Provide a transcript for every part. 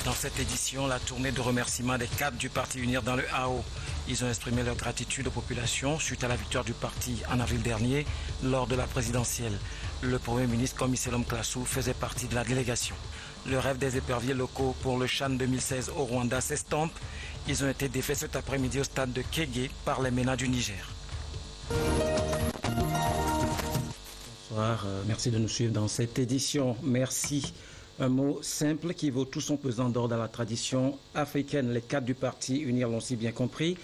Dans cette édition, la tournée de remerciements des cadres du parti UNIR dans le AO. Ils ont exprimé leur gratitude aux populations suite à la victoire du parti en avril dernier lors de la présidentielle. Le Premier ministre Komi Selom Klasu faisait partie de la délégation. Le rêve des éperviers locaux pour le CHAN 2016 au Rwanda s'estompe. Ils ont été défaits cet après-midi au stade de Kégué par les MENA du Niger. Bonsoir, merci de nous suivre dans cette édition. Merci. Un mot simple qui vaut tout son pesant d'or dans la tradition africaine. Les cadres du parti UNIR l'ont si bien compris.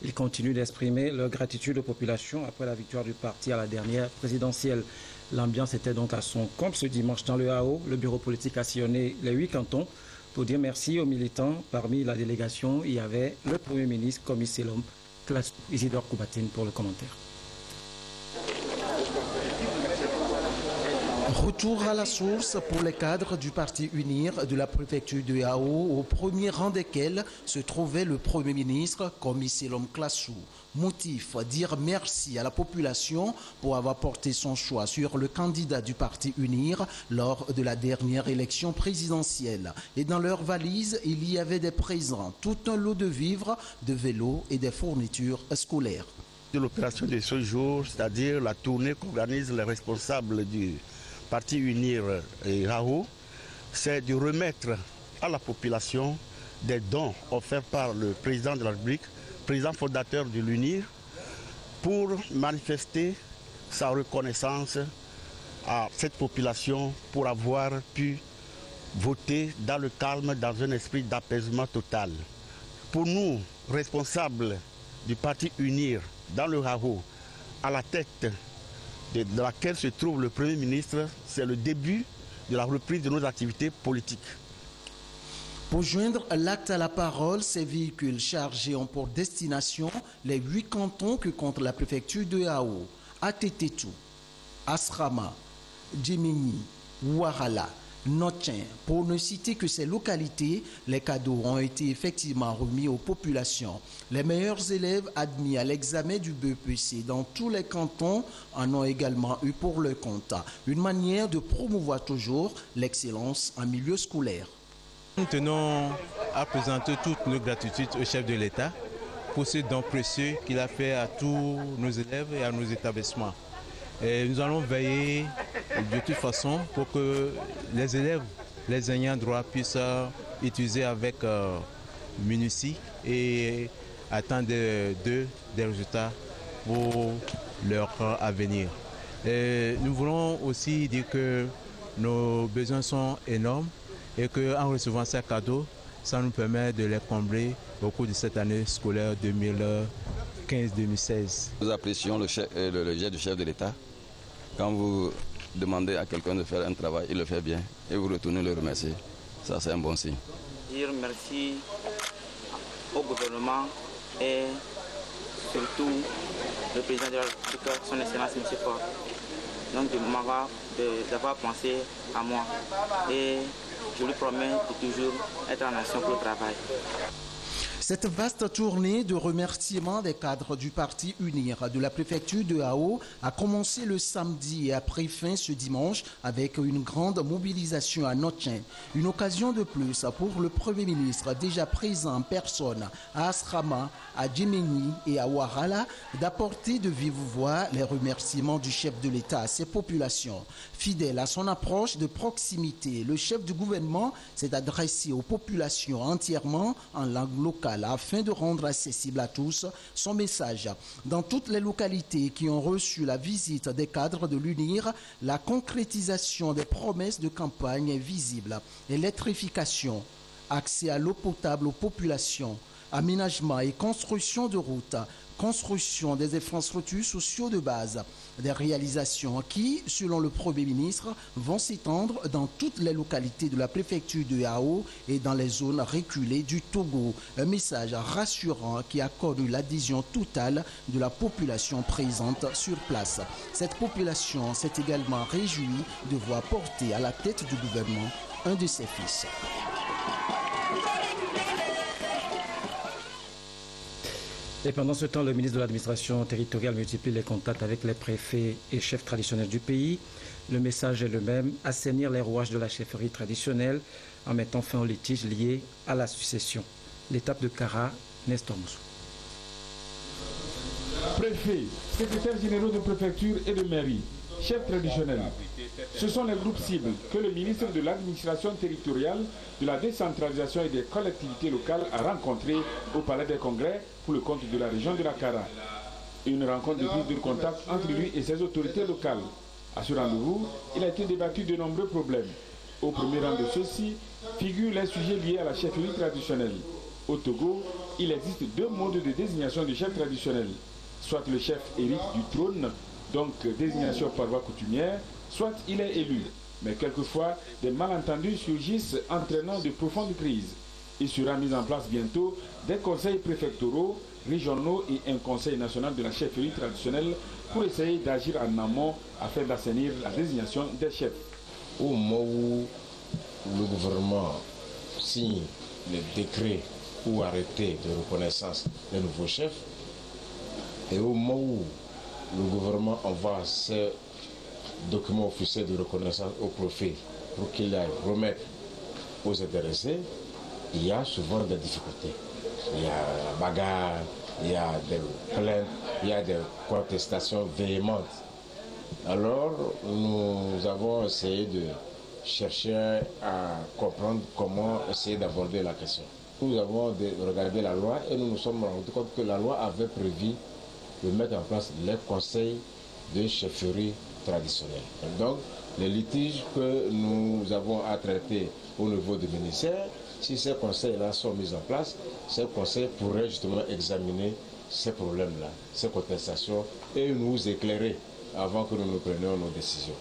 Ils continuent d'exprimer leur gratitude aux populations après la victoire du parti à la dernière présidentielle. L'ambiance était donc à son comble ce dimanche dans le AO. Le bureau politique a sillonné les 8 cantons pour dire merci aux militants. Parmi la délégation, il y avait le Premier ministre Komi Selom Klasu, Isidore Koubatine pour le commentaire. Retour à la source pour les cadres du parti UNIR de la préfecture de Yao, au premier rang desquels se trouvait le Premier ministre Komi Selom Klasu. Motif, dire merci à la population pour avoir porté son choix sur le candidat du parti UNIR lors de la dernière élection présidentielle. Et dans leur valise, il y avait des présents, tout un lot de vivres, de vélos et des fournitures scolaires. De l'opération de ce jour, c'est-à-dire la tournée qu'organisent les responsables du parti UNIR et RAO, c'est de remettre à la population des dons offerts par le président de la République, président fondateur de l'UNIR, pour manifester sa reconnaissance à cette population pour avoir pu voter dans le calme, dans un esprit d'apaisement total. Pour nous, responsables du parti UNIR dans le RAO, à la tête de laquelle se trouve le Premier ministre, c'est le début de la reprise de nos activités politiques. Pour joindre l'acte à la parole, ces véhicules chargés ont pour destination les 8 cantons que compte la préfecture de Yao, Atetetu, Asrama, Djemeni, Ouarala, Notchen. Pour ne citer que ces localités, les cadeaux ont été effectivement remis aux populations. Les meilleurs élèves admis à l'examen du BEPC dans tous les cantons en ont également eu pour leur compte. Une manière de promouvoir toujours l'excellence en milieu scolaire. Nous tenons à présenter toute nos gratitudes au chef de l'État pour ce don précieux qu'il a fait à tous nos élèves et à nos établissements. Et nous allons veiller de toute façon pour que les élèves, les ayants droit puissent utiliser avec minutie et attendre d'eux des résultats pour leur avenir. Et nous voulons aussi dire que nos besoins sont énormes et qu'en recevant ces cadeaux, ça nous permet de les combler au cours de cette année scolaire 2015-2016. Nous apprécions le geste du chef de l'État. Quand vous demandez à quelqu'un de faire un travail, il le fait bien et vous retournez le remercier. Ça, c'est un bon signe. Dire merci au gouvernement et surtout le président de la République, son Excellence M. Ford, donc d'avoir pensé à moi. Et je lui promets de toujours être en action pour le travail. Cette vaste tournée de remerciements des cadres du parti UNIR de la préfecture de Yao a commencé le samedi et a pris fin ce dimanche avec une grande mobilisation à Notchen. Une occasion de plus pour le Premier ministre déjà présent en personne à Asrama, à Djemeni et à Ouarala d'apporter de vive voix les remerciements du chef de l'État à ses populations. Fidèle à son approche de proximité, le chef du gouvernement s'est adressé aux populations entièrement en langue locale afin de rendre accessible à tous son message. Dans toutes les localités qui ont reçu la visite des cadres de l'UNIR, la concrétisation des promesses de campagne est visible. Électrification, accès à l'eau potable aux populations, aménagement et construction de routes, construction des infrastructures sociaux de base, des réalisations qui, selon le Premier ministre, vont s'étendre dans toutes les localités de la préfecture de Yao et dans les zones reculées du Togo. Un message rassurant qui a connu l'adhésion totale de la population présente sur place. Cette population s'est également réjouie de voir porter à la tête du gouvernement un de ses fils. Et pendant ce temps, le ministre de l'administration territoriale multiplie les contacts avec les préfets et chefs traditionnels du pays. Le message est le même, assainir les rouages de la chefferie traditionnelle en mettant fin aux litiges liés à la succession. L'étape de Kara, Nestor Moussou. Préfets, secrétaires généraux de préfecture et de mairie, chefs traditionnels. Ce sont les groupes cibles que le ministre de l'administration territoriale, de la décentralisation et des collectivités locales a rencontrés au Palais des Congrès pour le compte de la région de la Kara. Une rencontre de prise de contact entre lui et ses autorités locales. À ce rendez-vous, il a été débattu de nombreux problèmes. Au premier rang de ceux-ci figurent les sujets liés à la chefferie traditionnelle. Au Togo, il existe deux modes de désignation du chef traditionnel. Soit le chef hérite du trône, donc désignation par voie coutumière, soit il est élu. Mais quelquefois, des malentendus surgissent entraînant de profondes crises. Il sera mis en place bientôt des conseils préfectoraux, régionaux et un conseil national de la chefferie traditionnelle pour essayer d'agir en amont afin d'assainir la désignation des chefs. Au moment où le gouvernement signe le décret ou arrêté de reconnaissance des nouveaux chefs, et au moment où le gouvernement envoie ce document officiel de reconnaissance au préfet pour qu'il aille remettre aux intéressés, il y a souvent des difficultés. Il y a la bagarre, il y a des plaintes, il y a des contestations véhémentes. Alors, nous avons essayé de chercher à comprendre comment essayer d'aborder la question. Nous avons regardé la loi et nous nous sommes rendus compte que la loi avait prévu de mettre en place les conseils de chefferie traditionnelle. Donc, les litiges que nous avons à traiter au niveau du ministère, si ces conseils-là sont mis en place, ces conseils pourraient justement examiner ces problèmes-là, ces contestations et nous éclairer avant que nous prenions nos décisions.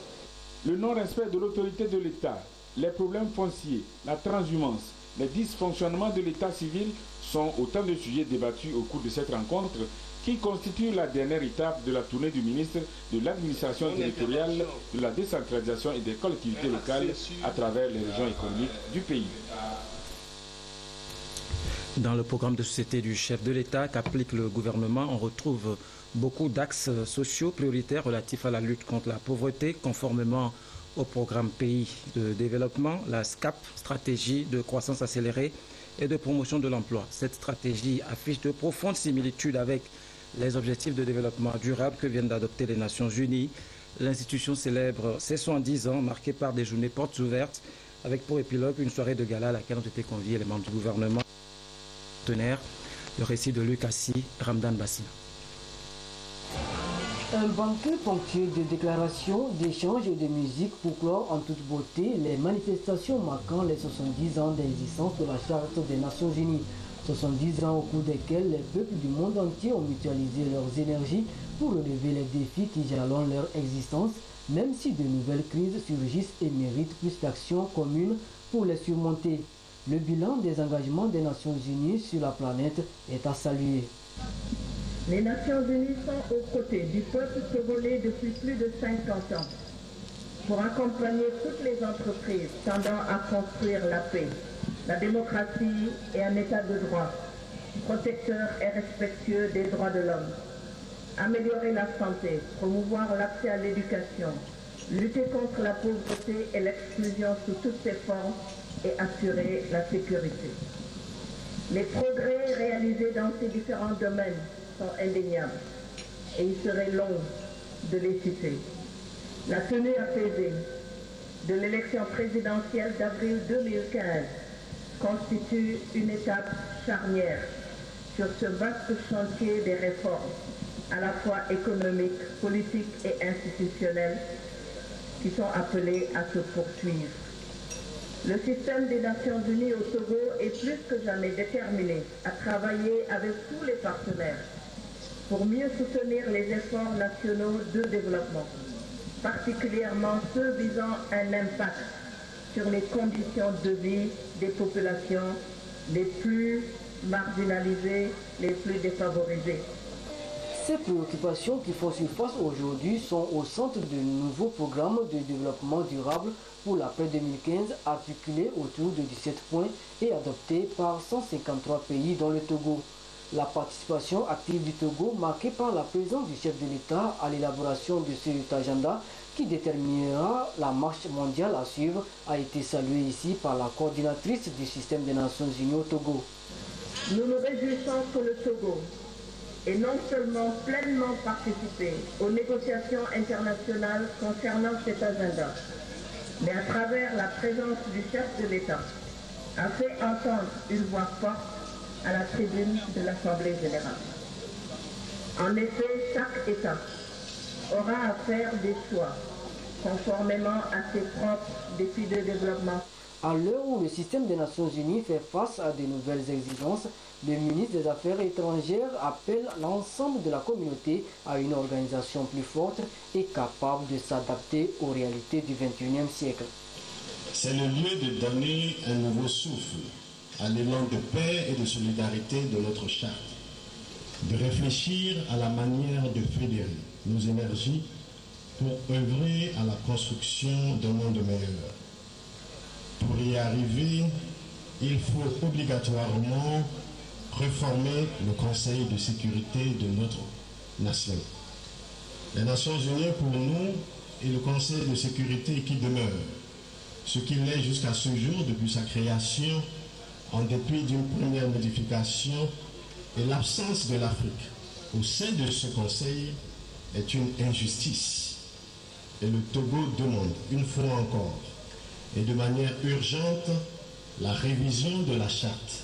Le non-respect de l'autorité de l'État, les problèmes fonciers, la transhumance, les dysfonctionnements de l'État civil sont autant de sujets débattus au cours de cette rencontre qui constitue la dernière étape de la tournée du ministre de l'administration territoriale, de la décentralisation et des collectivités locales à travers les régions économiques du pays. Dans le programme de société du chef de l'État qu'applique le gouvernement, on retrouve beaucoup d'axes sociaux prioritaires relatifs à la lutte contre la pauvreté, conformément au programme Pays de développement, la SCAP, stratégie de croissance accélérée et de promotion de l'emploi. Cette stratégie affiche de profondes similitudes avec les objectifs de développement durable que viennent d'adopter les Nations Unies. L'institution célèbre ses 70 ans, marquées par des journées portes ouvertes, avec pour épilogue une soirée de gala à laquelle ont été conviés les membres du gouvernement. Le récit de Luc Assi, Ramdan Bassina. Un banquet ponctué de déclarations, d'échanges et de musique pour clore en toute beauté les manifestations marquant les 70 ans d'existence de la Charte des Nations Unies. 70 ans au cours desquels les peuples du monde entier ont mutualisé leurs énergies pour relever les défis qui jalonnent leur existence, même si de nouvelles crises surgissent et méritent plus d'actions communes pour les surmonter. Le bilan des engagements des Nations Unies sur la planète est à saluer. Les Nations Unies sont aux côtés du peuple togolais depuis plus de 50 ans pour accompagner toutes les entreprises tendant à construire la paix, la démocratie et un état de droit, protecteur et respectueux des droits de l'homme, améliorer la santé, promouvoir l'accès à l'éducation, lutter contre la pauvreté et l'exclusion sous toutes ses formes et assurer la sécurité. Les progrès réalisés dans ces différents domaines sont indéniables et il serait long de les citer. La tenue apaisée de l'élection présidentielle d'avril 2015 constitue une étape charnière sur ce vaste chantier des réformes, à la fois économiques, politiques et institutionnelles, qui sont appelées à se poursuivre. Le système des Nations Unies au Togo est plus que jamais déterminé à travailler avec tous les partenaires pour mieux soutenir les efforts nationaux de développement, particulièrement ceux visant un impact sur les conditions de vie des populations les plus marginalisées, les plus défavorisées. Ces préoccupations qui font surface aujourd'hui sont au centre du nouveau programme de développement durable pour l'après 2015 articulé autour de 17 points et adopté par 153 pays dans le Togo. La participation active du Togo, marquée par la présence du chef de l'État à l'élaboration de cet agenda qui déterminera la marche mondiale à suivre, a été saluée ici par la coordinatrice du système des Nations Unies au Togo. Nous nous réjouissons que le Togo ait non seulement pleinement participé aux négociations internationales concernant cet agenda, mais à travers la présence du chef de l'État, a fait entendre une voix forte à la tribune de l'Assemblée générale. En effet, chaque État aura à faire des choix conformément à ses propres défis de développement. À l'heure où le système des Nations Unies fait face à de nouvelles exigences, le ministre des Affaires étrangères appelle l'ensemble de la communauté à une organisation plus forte et capable de s'adapter aux réalités du XXIe siècle. C'est le lieu de donner un nouveau souffle à l'élan de paix et de solidarité de notre charte, de réfléchir à la manière de fédérer nos énergies pour œuvrer à la construction d'un monde meilleur. Pour y arriver, il faut obligatoirement réformer le Conseil de sécurité de notre nation. Les Nations Unies pour nous est le Conseil de sécurité qui demeure, ce qu'il est jusqu'à ce jour depuis sa création, en dépit d'une première modification, et l'absence de l'Afrique au sein de ce Conseil est une injustice. Et le Togo demande, une fois encore, et de manière urgente, la révision de la charte,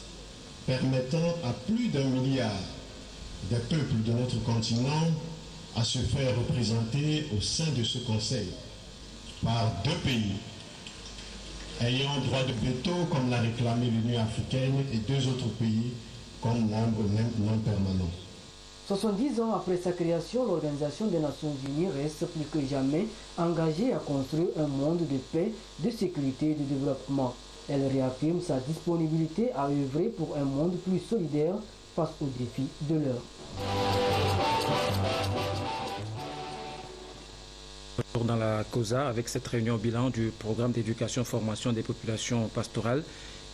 permettant à plus d'1 milliard des peuples de notre continent à se faire représenter au sein de ce Conseil par 2 pays ayant droit de veto comme l'a réclamé l'Union africaine et 2 autres pays comme membres non permanents. 70 ans après sa création, l'Organisation des Nations Unies reste plus que jamais engagée à construire un monde de paix, de sécurité et de développement. Elle réaffirme sa disponibilité à œuvrer pour un monde plus solidaire face aux défis de l'heure. Dans la COSA, avec cette réunion bilan du programme d'éducation-formation des populations pastorales,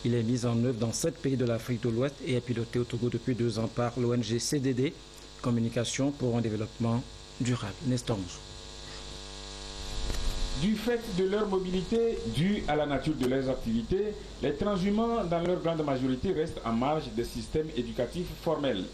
il est mis en œuvre dans 7 pays de l'Afrique de l'Ouest et est piloté au Togo depuis 2 ans par l'ONG CDD, Communication pour un développement durable. Nestor Moussou. Du fait de leur mobilité due à la nature de leurs activités, les transhumants, dans leur grande majorité, restent en marge des systèmes éducatifs formels.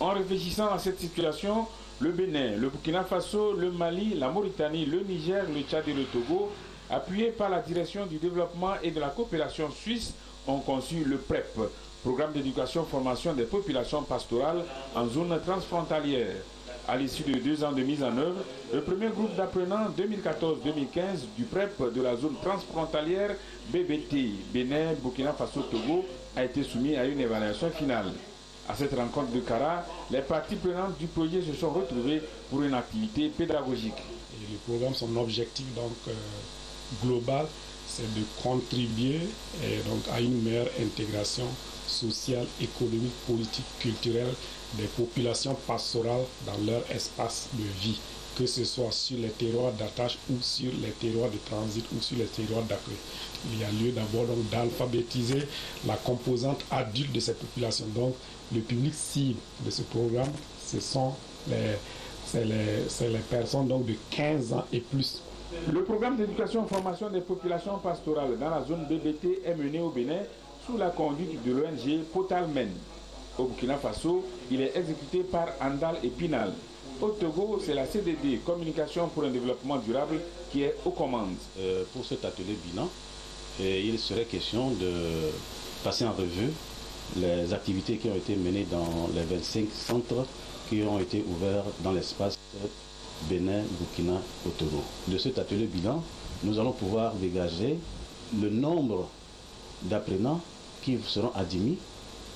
En réfléchissant à cette situation, le Bénin, le Burkina Faso, le Mali, la Mauritanie, le Niger, le Tchad et le Togo, appuyés par la Direction du développement et de la coopération suisse, ont conçu le PREP, Programme d'éducation-formation des populations pastorales en zone transfrontalière. À l'issue de 2 ans de mise en œuvre, le premier groupe d'apprenants 2014-2015 du PREP de la zone transfrontalière BBT, Bénin, Burkina Faso, Togo, a été soumis à une évaluation finale. À cette rencontre de Kara, les parties prenantes du projet se sont retrouvées pour une activité pédagogique. Et le programme, son objectif global, c'est de contribuer à une meilleure intégration sociale, économique, politique, culturelle des populations pastorales dans leur espace de vie, que ce soit sur les terroirs d'attache ou sur les terroirs de transit ou sur les terroirs d'accueil. Il y a lieu d'abord d'alphabétiser la composante adulte de cette population. Donc le public cible de ce programme, ce sont les personnes de 15 ans et plus. Le programme d'éducation-formation des populations pastorales dans la zone BBT est mené au Bénin sous la conduite de l'ONG Potalmen. Au Burkina Faso, il est exécuté par Andal et Pinal. Au Togo, c'est la CDD, Communication pour un développement durable, qui est aux commandes. Pour cet atelier bilan, il serait question de passer en revue les activités qui ont été menées dans les 25 centres qui ont été ouverts dans l'espace Bénin, Burkina, au Togo. De cet atelier bilan, nous allons pouvoir dégager le nombre d'apprenants qui seront admis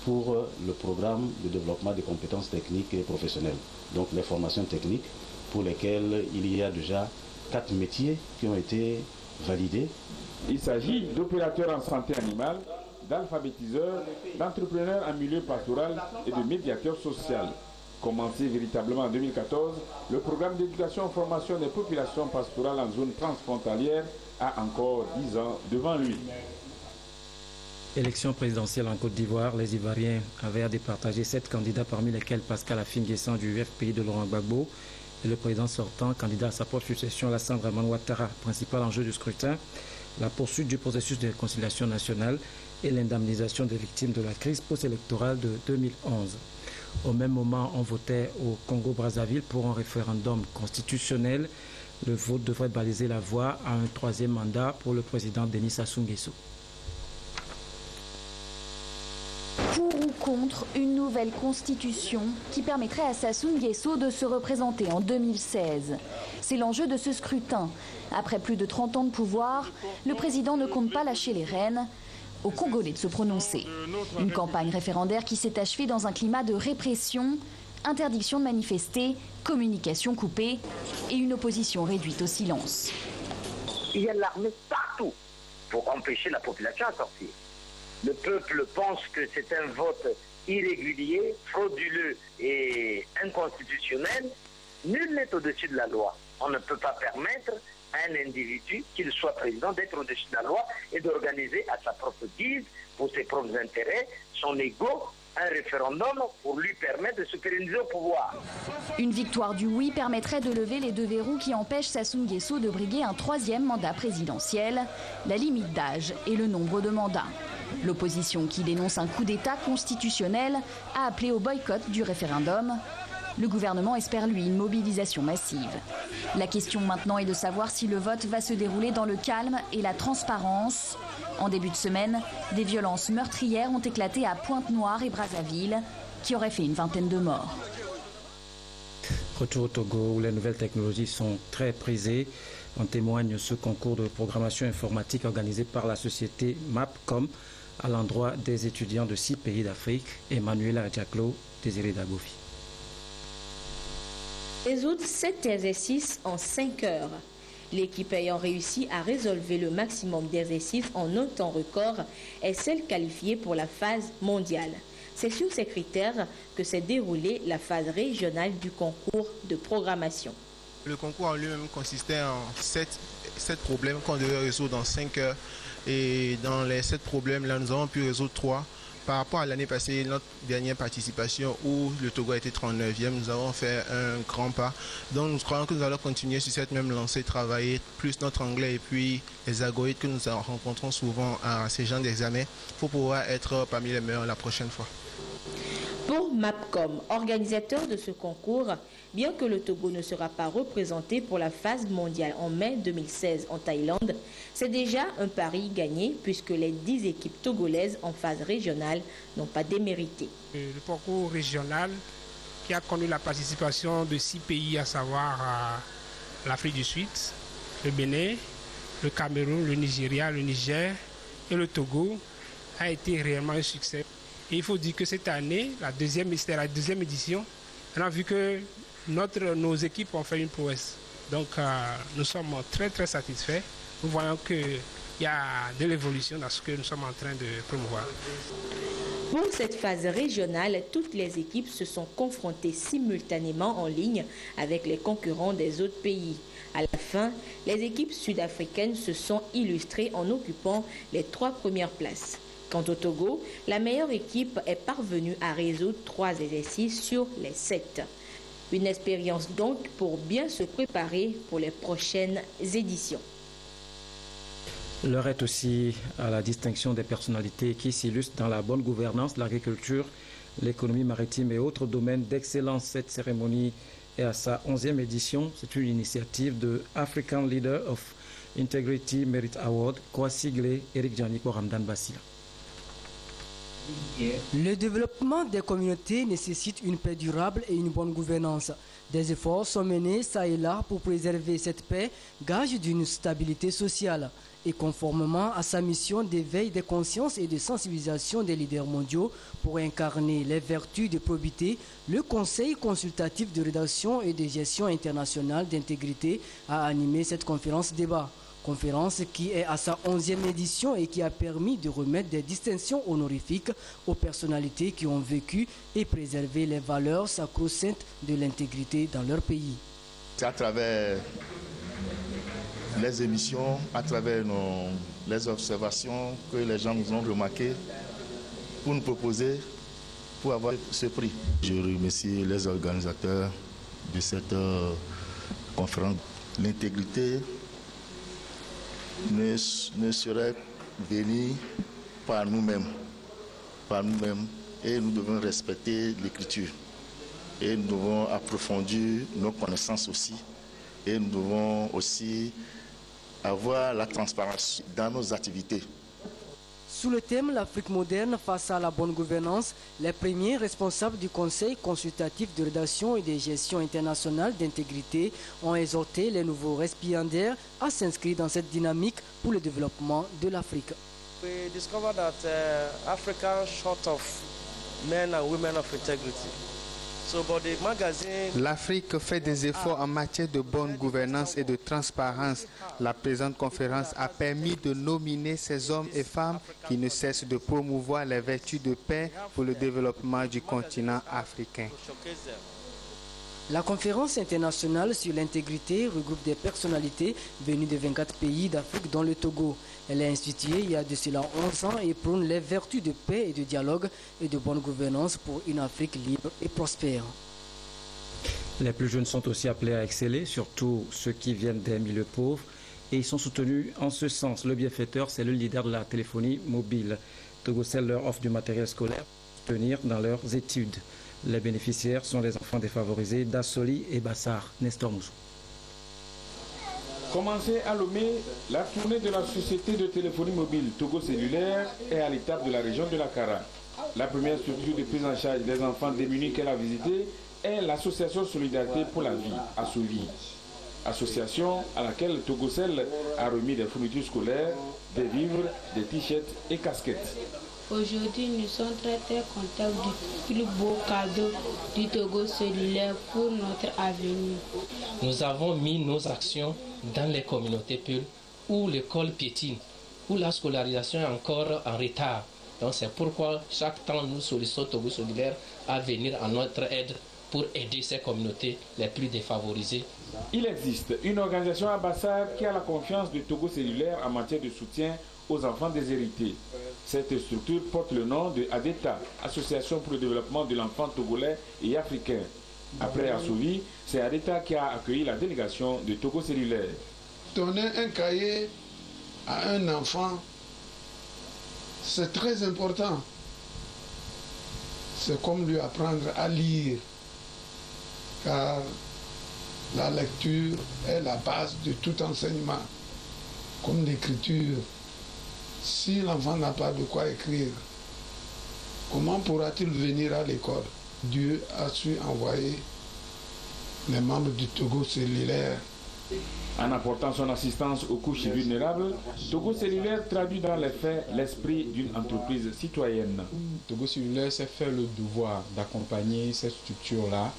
pour le programme de développement des compétences techniques et professionnelles. Donc les formations techniques pour lesquelles il y a déjà 4 métiers qui ont été validés. Il s'agit d'opérateurs en santé animale, d'alphabétiseurs, d'entrepreneurs en milieu pastoral et de médiateurs sociaux. Commencé véritablement en 2014, le programme d'éducation-formation des populations pastorales en zone transfrontalière a encore 10 ans devant lui. Élection présidentielle en Côte d'Ivoire, les Ivoiriens avaient à départager 7 candidats, parmi lesquels Pascal Affi-N'Guessan du FPI de Laurent Gbagbo et le président sortant, candidat à sa propre succession, Alassane Dramane Ouattara. Principal enjeu du scrutin, la poursuite du processus de réconciliation nationale et l'indemnisation des victimes de la crise post-électorale de 2011. Au même moment, on votait au Congo-Brazzaville pour un référendum constitutionnel. Le vote devrait baliser la voie à un 3e mandat pour le président Denis Sassou Nguesso. Pour ou contre une nouvelle constitution qui permettrait à Sassou Nguesso de se représenter en 2016. C'est l'enjeu de ce scrutin. Après plus de 30 ans de pouvoir, le président ne compte pas lâcher les rênes. Aux Congolais de se prononcer. Une campagne référendaire qui s'est achevée dans un climat de répression, interdiction de manifester, communication coupée et une opposition réduite au silence. Il y a l'armée partout pour empêcher la population à sortir. Le peuple pense que c'est un vote irrégulier, frauduleux et inconstitutionnel. Nul n'est au-dessus de la loi. On ne peut pas permettre à un individu, qu'il soit président, d'être au-dessus de la loi et d'organiser à sa propre guise, pour ses propres intérêts, son ego, un référendum pour lui permettre de se pérenniser au pouvoir. Une victoire du oui permettrait de lever les 2 verrous qui empêchent Sassou Nguesso de briguer un 3e mandat présidentiel, la limite d'âge et le nombre de mandats. L'opposition, qui dénonce un coup d'État constitutionnel, a appelé au boycott du référendum. Le gouvernement espère, lui, une mobilisation massive. La question maintenant est de savoir si le vote va se dérouler dans le calme et la transparence. En début de semaine, des violences meurtrières ont éclaté à Pointe-Noire et Brazzaville, qui auraient fait une 20aine de morts. Retour au Togo, où les nouvelles technologies sont très prisées. En témoigne ce concours de programmation informatique organisé par la société Mapcom à l'endroit des étudiants de 6 pays d'Afrique. Emmanuel Adjaklo, Désiré Dagofi. Résoudre 7 exercices en 5 heures. L'équipe ayant réussi à résolver le maximum d'exercices en un temps record est celle qualifiée pour la phase mondiale. C'est sur ces critères que s'est déroulée la phase régionale du concours de programmation. Le concours en lui-même consistait en 7 problèmes qu'on devait résoudre en 5 heures. Et dans les 7 problèmes-là, nous avons pu résoudre 3. Par rapport à l'année passée, notre dernière participation où le Togo a été 39e, nous avons fait un grand pas. Donc nous croyons que nous allons continuer sur cette même lancée, travailler plus notre anglais et puis les algorithmes que nous rencontrons souvent à ces genres d'examens pour pouvoir être parmi les meilleurs la prochaine fois. Pour Mapcom, organisateur de ce concours, bien que le Togo ne sera pas représenté pour la phase mondiale en mai 2016 en Thaïlande, c'est déjà un pari gagné puisque les 10 équipes togolaises en phase régionale n'ont pas démérité. Le concours régional qui a connu la participation de 6 pays, à savoir l'Afrique du Sud, le Bénin, le Cameroun, le Nigeria, le Niger et le Togo, a été réellement un succès. Et il faut dire que cette année, c'était la deuxième édition, on a vu que nos équipes ont fait une prouesse. Donc nous sommes très très satisfaits. Nous voyons qu'il y a de l'évolution dans ce que nous sommes en train de promouvoir. Pour cette phase régionale, toutes les équipes se sont confrontées simultanément en ligne avec les concurrents des autres pays. À la fin, les équipes sud-africaines se sont illustrées en occupant les 3 premières places. Quant au Togo, la meilleure équipe est parvenue à résoudre 3 exercices sur les 7. Une expérience donc pour bien se préparer pour les prochaines éditions. L'heure est aussi à la distinction des personnalités qui s'illustrent dans la bonne gouvernance, l'agriculture, l'économie maritime et autres domaines d'excellence. Cette cérémonie est à sa 11e édition. C'est une initiative de African Leader of Integrity Merit Award, co-siglé Eric Djaniko Ramdan Bassila. Le développement des communautés nécessite une paix durable et une bonne gouvernance. Des efforts sont menés ça et là pour préserver cette paix, gage d'une stabilité sociale. Et conformément à sa mission d'éveil des consciences et de sensibilisation des leaders mondiaux pour incarner les vertus de probité, le Conseil consultatif de rédaction et de gestion internationale d'intégrité a animé cette conférence débat. Conférence qui est à sa 11e édition et qui a permis de remettre des distinctions honorifiques aux personnalités qui ont vécu et préservé les valeurs sacro-saintes de l'intégrité dans leur pays. C'est à travers les émissions, à travers les observations que les gens nous ont remarquées pour nous proposer pour avoir ce prix. Je remercie les organisateurs de cette conférence. L'intégrité ne serait venue par nous-mêmes, et nous devons respecter l'écriture. Et nous devons approfondir nos connaissances aussi. Et nous devons aussi avoir la transparence dans nos activités. Sous le thème « L'Afrique moderne face à la bonne gouvernance », les premiers responsables du Conseil consultatif de rédaction et de gestion internationale d'intégrité ont exhorté les nouveaux récipiendaires à s'inscrire dans cette dynamique pour le développement de l'Afrique. We discovered that Africa is short of men and women of integrity. L'Afrique fait des efforts en matière de bonne gouvernance et de transparence. La présente conférence a permis de nominer ces hommes et femmes qui ne cessent de promouvoir les vertus de paix pour le développement du continent africain. La conférence internationale sur l'intégrité regroupe des personnalités venues de 24 pays d'Afrique dont le Togo. Elle est instituée il y a de cela 11 ans et prône les vertus de paix et de dialogue et de bonne gouvernance pour une Afrique libre et prospère. Les plus jeunes sont aussi appelés à exceller, surtout ceux qui viennent des milieux pauvres, et ils sont soutenus en ce sens. Le bienfaiteur, c'est le leader de la téléphonie mobile. Togocel leur offre du matériel scolaire pour tenir dans leurs études. Les bénéficiaires sont les enfants défavorisés d'Assoli et Bassar. Nestor Moussou. Commencée à Lomé, la tournée de la société de téléphonie mobile Togo Cellulaire est à l'étape de la région de la Kara. La première structure de prise en charge des enfants démunis qu'elle a visitée est l'association Solidarité pour la vie, Assoli. Association à laquelle Togocel a remis des fournitures scolaires, des vivres, des t-shirts et casquettes. Aujourd'hui, nous sommes très contents du plus beau cadeau du Togo Cellulaire pour notre avenir. Nous avons mis nos actions dans les communautés Peul où l'école piétine, où la scolarisation est encore en retard. Donc c'est pourquoi chaque temps nous sollicitons Togo Cellulaire à venir à notre aide pour aider ces communautés les plus défavorisées. Il existe une organisation à Bassar qui a la confiance de Togo Cellulaire en matière de soutien aux enfants déshérités. Cette structure porte le nom de ADETA, Association pour le développement de l'enfant togolais et africain. Après Assoli, c'est ADETA qui a accueilli la délégation de Togo Cellulaire. Donner un cahier à un enfant, c'est très important. C'est comme lui apprendre à lire, car la lecture est la base de tout enseignement, comme l'écriture. Si l'enfant n'a pas de quoi écrire, comment pourra-t-il venir à l'école? Dieu a su envoyer les membres du Togo Cellulaire. En apportant son assistance aux couches vulnérables, Togo Cellulaire traduit dans les faits l'esprit d'une entreprise citoyenne. Togo Cellulaire s'est fait le devoir d'accompagner cette structure-là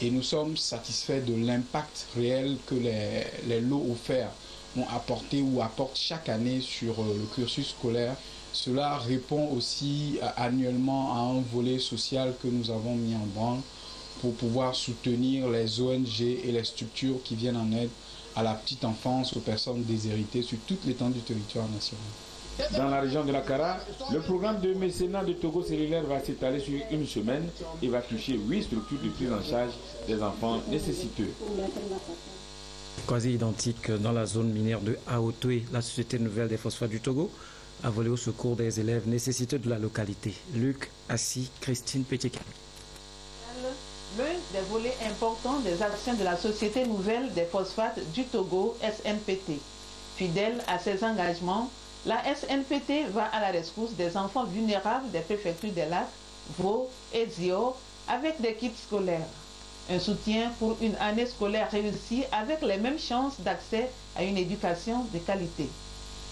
et nous sommes satisfaits de l'impact réel que les lots offerts ont apporté ou apportent chaque année sur le cursus scolaire. Cela répond aussi annuellement à un volet social que nous avons mis en branle pour pouvoir soutenir les ONG et les structures qui viennent en aide à la petite enfance, aux personnes déshéritées sur toute l'étendue du territoire national. Dans la région de la Kara, le programme de mécénat de Togo Cellulaire va s'étaler sur une semaine et va toucher 8 structures de prise en charge des enfants nécessiteux. Quasi identique dans la zone minière de Aotoé, la Société nouvelle des phosphates du Togo a volé au secours des élèves nécessiteux de la localité. Luc, Assis, Christine Pétiquin. L'un des volets importants des actions de la Société nouvelle des phosphates du Togo, SNPT. Fidèle à ses engagements, la SNPT va à la rescousse des enfants vulnérables des préfectures des Lacs, Vaud et Zio avec des kits scolaires. Un soutien pour une année scolaire réussie avec les mêmes chances d'accès à une éducation de qualité.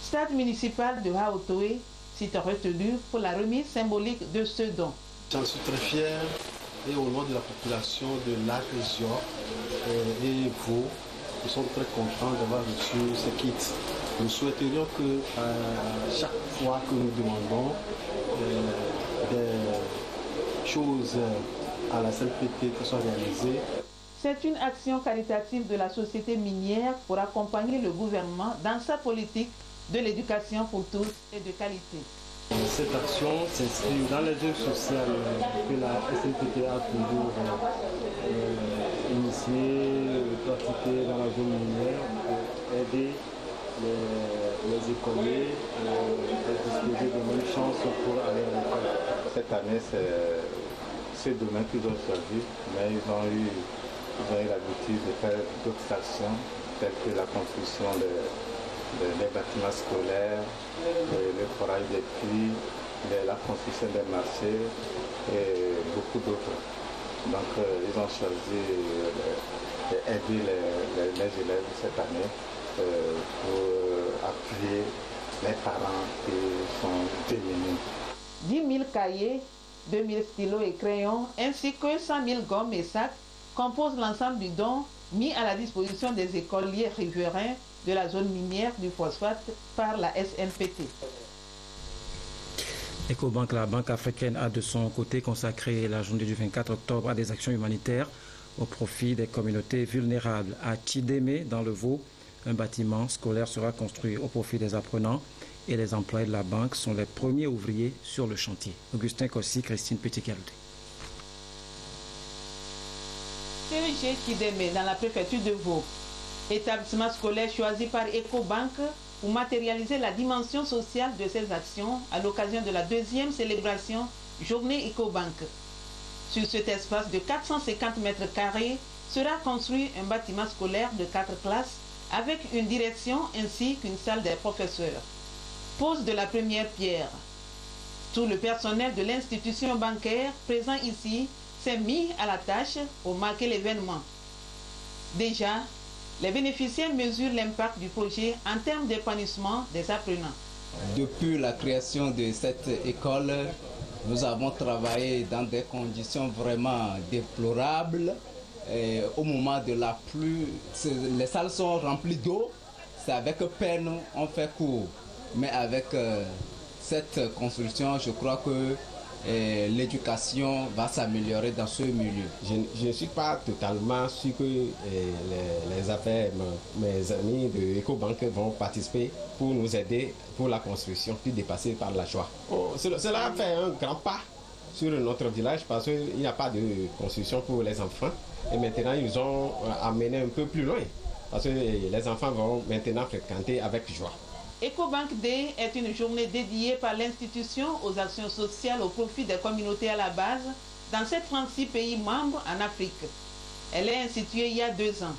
Stade municipal de Haotoé, site retenu pour la remise symbolique de ce don. J'en suis très fier et au nom de la population de Lac et Zio et Vaud, nous sommes très contents d'avoir reçu ces kits. Nous souhaiterions que chaque fois que nous demandons des choses à la SNPT qui soient réalisées. C'est une action caritative de la société minière pour accompagner le gouvernement dans sa politique de l'éducation pour tous et de qualité. Cette action s'inscrit dans les œuvres sociales que la SNPT a toujours initiées, pratiquées dans la zone minière pour aider les écoliers à disposer de mêmes chances pour aller à l'école. Cette année, c'est demain qu'ils doivent choisir, mais ils ont eu l'habitude de faire d'autres actions telles que la construction des bâtiments scolaires, le forage des puits, la construction des marchés et beaucoup d'autres. Donc ils ont choisi d'aider les élèves cette année pour appuyer les parents qui sont démunis. 10 000 cahiers, 2 000 stylos et crayons, ainsi que 100 000 gommes et sacs composent l'ensemble du don mis à la disposition des écoliers riverains de la zone minière du phosphate par la SNPT. Ecobank, la Banque africaine, a de son côté consacré la journée du 24 octobre à des actions humanitaires au profit des communautés vulnérables. À Tidémé, dans le Vaud, un bâtiment scolaire sera construit au profit des apprenants et les employés de la banque sont les premiers ouvriers sur le chantier. Augustin Kossi, Christine Petit-Calouté. CEG Tidémé, dans la préfecture de Vaud, établissement scolaire choisi par Ecobank pour matérialiser la dimension sociale de ces actions à l'occasion de la deuxième célébration Journée Ecobank. Sur cet espace de 450 mètres carrés sera construit un bâtiment scolaire de 4 classes avec une direction ainsi qu'une salle des professeurs. Pose de la première pierre. Tout le personnel de l'institution bancaire présent ici s'est mis à la tâche pour marquer l'événement. Déjà, les bénéficiaires mesurent l'impact du projet en termes d'épanouissement des apprenants. Depuis la création de cette école, nous avons travaillé dans des conditions vraiment déplorables. Et au moment de la pluie, les salles sont remplies d'eau. C'est avec peine on fait cours. Mais avec cette construction, je crois que l'éducation va s'améliorer dans ce milieu. Je ne suis pas totalement sûr que les affaires, mes amis de Ecobank vont participer pour nous aider pour la construction, puis dépasser par la joie. Cela fait un grand pas sur notre village parce qu'il n'y a pas de construction pour les enfants. Et maintenant, ils nous ont amené un peu plus loin parce que les enfants vont maintenant fréquenter avec joie. Ecobank Day est une journée dédiée par l'institution aux actions sociales au profit des communautés à la base dans ces 36 pays membres en Afrique. Elle est instituée il y a 2 ans.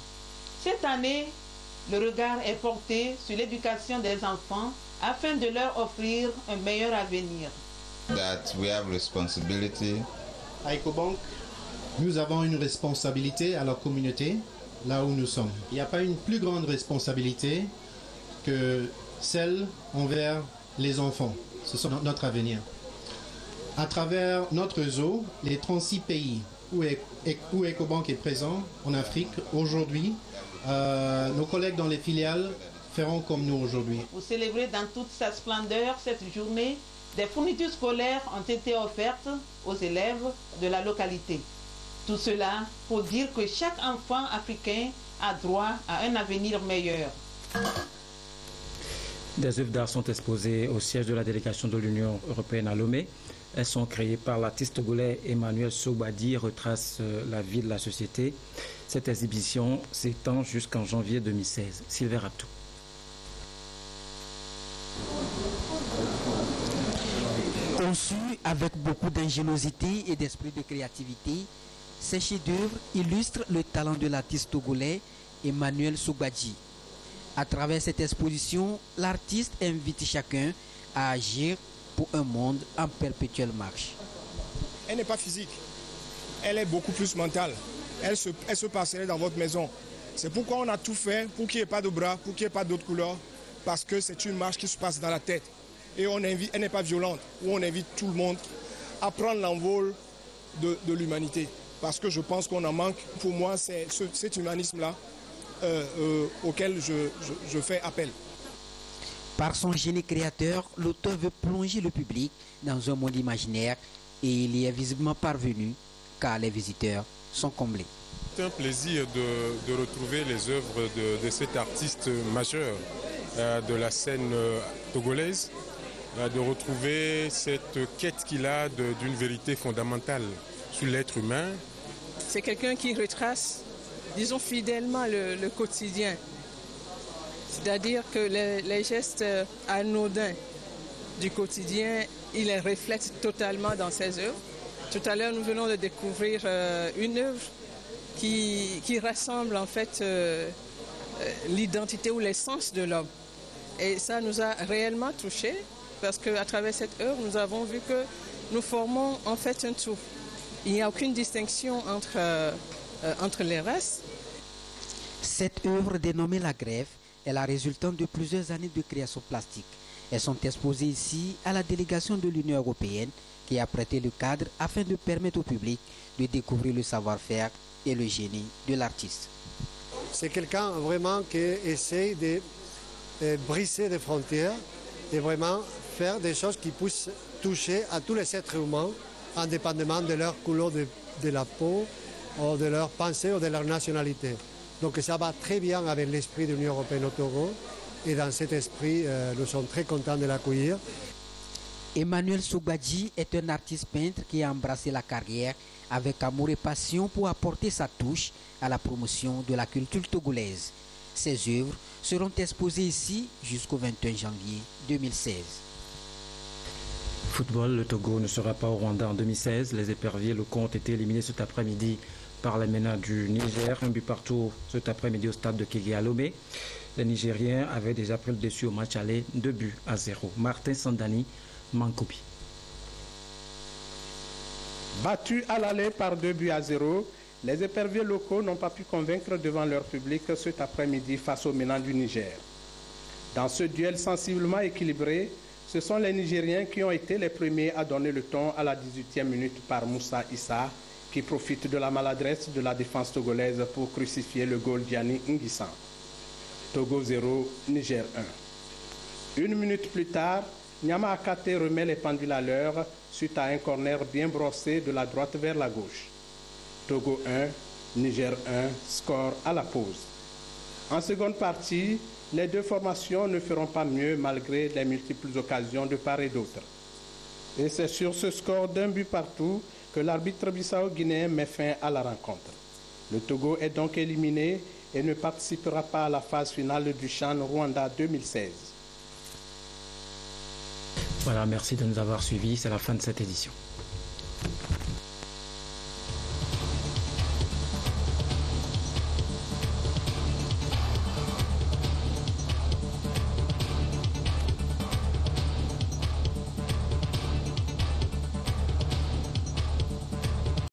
Cette année, le regard est porté sur l'éducation des enfants afin de leur offrir un meilleur avenir. À Ecobank, nous avons une responsabilité à la communauté, là où nous sommes. Il n'y a pas une plus grande responsabilité que celle envers les enfants. Ce sont notre avenir. À travers notre réseau, les 36 pays où Ecobank est présent en Afrique aujourd'hui, nos collègues dans les filiales feront comme nous aujourd'hui. Pour célébrer dans toute sa splendeur cette journée, des fournitures scolaires ont été offertes aux élèves de la localité. Tout cela pour dire que chaque enfant africain a droit à un avenir meilleur. Des œuvres d'art sont exposées au siège de la délégation de l'Union européenne à Lomé. Elles sont créées par l'artiste togolais Emmanuel Sogbadi et retracent la vie de la société. Cette exhibition s'étend jusqu'en janvier 2016. Sylvain Raptou. Conçu avec beaucoup d'ingéniosité et d'esprit de créativité, ces chefs-d'œuvre illustrent le talent de l'artiste togolais Emmanuel Sogbadi. À travers cette exposition, l'artiste invite chacun à agir pour un monde en perpétuelle marche. Elle n'est pas physique, elle est beaucoup plus mentale. Elle se passerait dans votre maison. C'est pourquoi on a tout fait pour qu'il n'y ait pas de bras, pour qu'il n'y ait pas d'autres couleurs, parce que c'est une marche qui se passe dans la tête. Et elle n'est pas violente, où on invite tout le monde à prendre l'envol de l'humanité. Parce que je pense qu'on en manque. Pour moi, c'est cet humanisme-là auquel je fais appel. Par son génie créateur, l'auteur veut plonger le public dans un monde imaginaire et il y est visiblement parvenu car les visiteurs sont comblés. C'est un plaisir de retrouver les œuvres de cet artiste majeur de la scène togolaise, de retrouver cette quête qu'il a d'une vérité fondamentale sur l'être humain. C'est quelqu'un qui retrace, disons fidèlement, le quotidien. C'est-à-dire que les gestes anodins du quotidien, il les reflète totalement dans ses œuvres. Tout à l'heure, nous venons de découvrir une œuvre qui rassemble en fait l'identité ou l'essence de l'homme. Et ça nous a réellement touchés parce qu'à travers cette œuvre, nous avons vu que nous formons en fait un tout. Il n'y a aucune distinction entre les races. Cette œuvre dénommée La Grève est la résultante de plusieurs années de création plastique. Elles sont exposées ici à la délégation de l'Union européenne qui a prêté le cadre afin de permettre au public de découvrir le savoir-faire et le génie de l'artiste. C'est quelqu'un vraiment qui essaie de briser des frontières et vraiment faire des choses qui puissent toucher à tous les êtres humains, indépendamment de leur couleur de la peau, ou de leur pensée ou de leur nationalité. Donc ça va très bien avec l'esprit de l'Union européenne au Togo. Et dans cet esprit, nous sommes très contents de l'accueillir. Emmanuel Soubadji est un artiste peintre qui a embrassé la carrière avec amour et passion pour apporter sa touche à la promotion de la culture togolaise. Ses œuvres seront exposées ici jusqu'au 21 janvier 2016. Football, le Togo ne sera pas au Rwanda en 2016. Les éperviers locaux ont été éliminés cet après-midi par les MENA du Niger. Un but partout cet après-midi au stade de Kégué à Lomé. Les Nigériens avaient déjà pris le dessus au match aller 2-0. Martin Sandani, Mankopi. Battus à l'aller par 2-0, les éperviers locaux n'ont pas pu convaincre devant leur public cet après-midi face aux MENA du Niger. Dans ce duel sensiblement équilibré, ce sont les Nigériens qui ont été les premiers à donner le ton à la 18e minute par Moussa Issa, qui profite de la maladresse de la défense togolaise pour crucifier le goal Gianni Nguissan. Togo 0, Niger 1. Une minute plus tard, Nyama Akate remet les pendules à l'heure suite à un corner bien brossé de la droite vers la gauche. Togo 1, Niger 1, score à la pause. En seconde partie, les deux formations ne feront pas mieux malgré les multiples occasions de part et d'autre. Et c'est sur ce score d'un but partout que l'arbitre bissau-guinéen met fin à la rencontre. Le Togo est donc éliminé et ne participera pas à la phase finale du CHAN Rwanda 2016. Voilà, merci de nous avoir suivis. C'est la fin de cette édition.